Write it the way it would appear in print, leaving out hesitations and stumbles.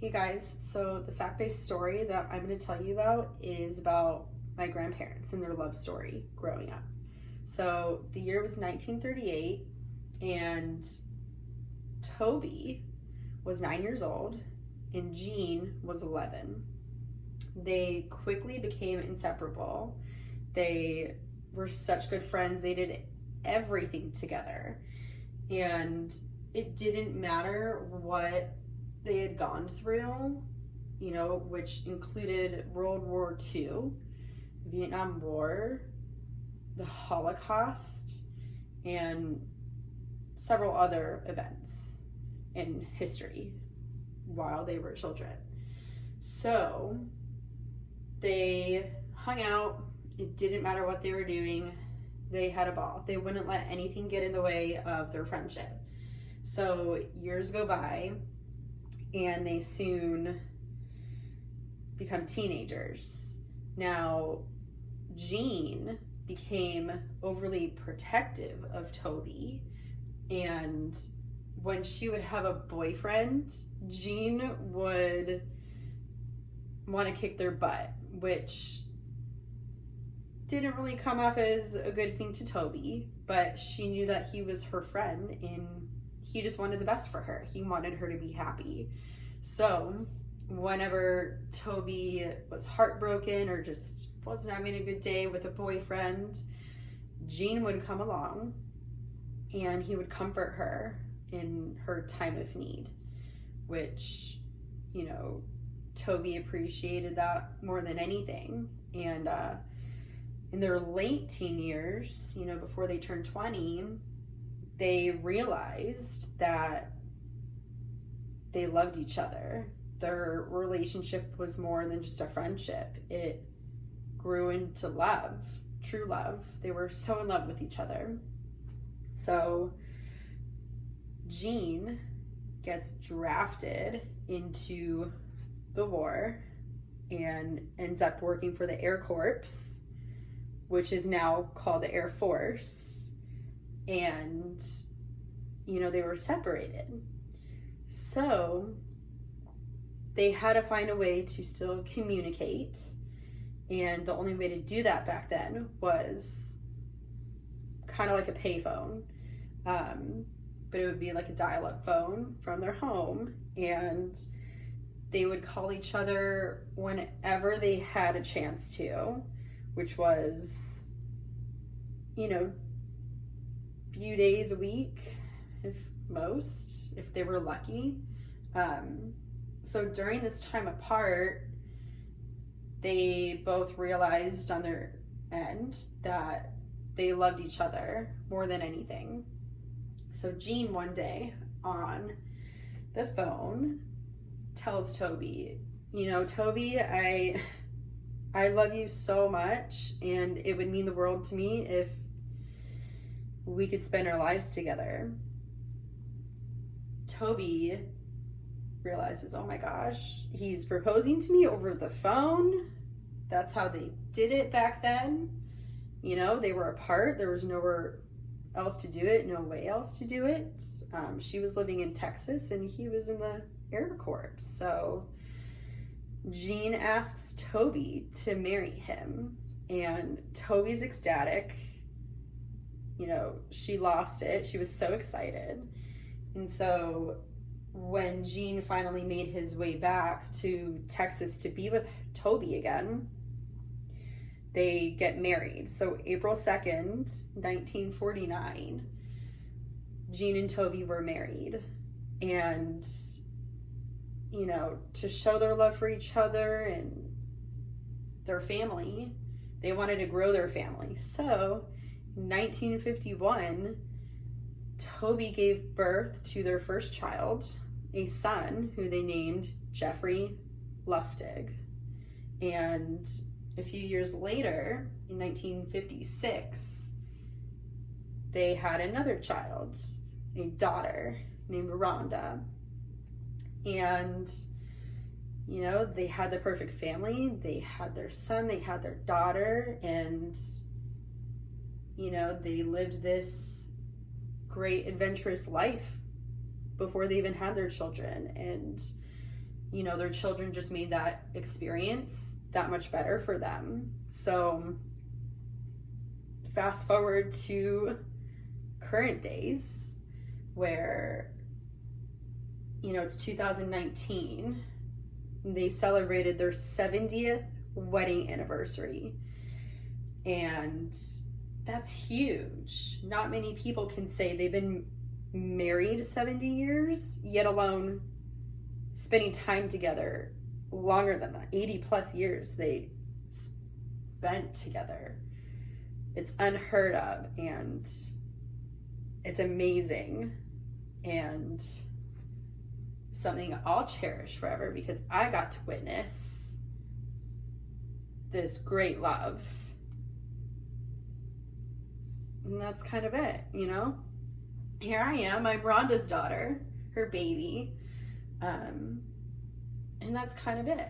Hey guys, so the fact-based story that I'm going to tell you about is about my grandparents and their love story growing up. So the year was 1938 and Toby was 9 years old and Jean was 11. They quickly became inseparable. They were such good friends. They did everything together. And it didn't matter what they had gone through, which included World War II, the Vietnam War, the Holocaust, and several other events in history while they were children. So they hung out. It didn't matter what they were doing. They had a ball. They wouldn't let anything get in the way of their friendship. So years go by, and they soon become teenagers. Now, Jean became overly protective of Toby, and when she would have a boyfriend, Jean would want to kick their butt, which didn't really come off as a good thing to Toby, but she knew that he was her friend and he just wanted the best for her. He wanted her to be happy. So whenever Toby was heartbroken or just wasn't having a good day with a boyfriend, Jean would come along and he would comfort her in her time of need, which, Toby appreciated that more than anything. And in their late teen years, before they turned 20, they realized that they loved each other. Their relationship was more than just a friendship. It grew into love, true love. They were so in love with each other. So Jean gets drafted into the war and ends up working for the Air Corps, which is now called the Air Force. And, they were separated. So they had to find a way to still communicate. And the only way to do that back then was kind of like a payphone. But it would be like a dial-up phone from their home. And they would call each other whenever they had a chance to, which was, few days a week, if they were lucky. So during this time apart, they both realized on their end that they loved each other more than anything. So Jean one day on the phone tells Toby, Toby, I love you so much, and it would mean the world to me if we could spend our lives together. Toby realizes, oh my gosh, he's proposing to me over the phone. That's how they did it back then. They were apart. There was nowhere else to do it, no way else to do it. She was living in Texas and he was in the Air Corps. So Jean asks Toby to marry him, and Toby's ecstatic. She lost it. She was so excited. And so when Jean finally made his way back to Texas to be with Toby again, they get married. So April 2nd, 1949, Jean and Toby were married. And, to show their love for each other and their family, they wanted to grow their family. So 1951, Toby gave birth to their first child, a son who they named Jeffrey Luftig. And a few years later, in 1956, they had another child, a daughter named Rhonda. And, they had the perfect family. They had their son, they had their daughter, and they lived this great adventurous life before they even had their children. And their children just made that experience that much better for them. So fast forward to current days where, it's 2019. They celebrated their 70th wedding anniversary. And that's huge. Not many people can say they've been married 70 years, yet alone spending time together longer than that. 80 plus years they spent together. It's unheard of, and it's amazing, and something I'll cherish forever because I got to witness this great love. And that's kind of it, Here I am, I'm Rhonda's daughter, her baby. And that's kind of it.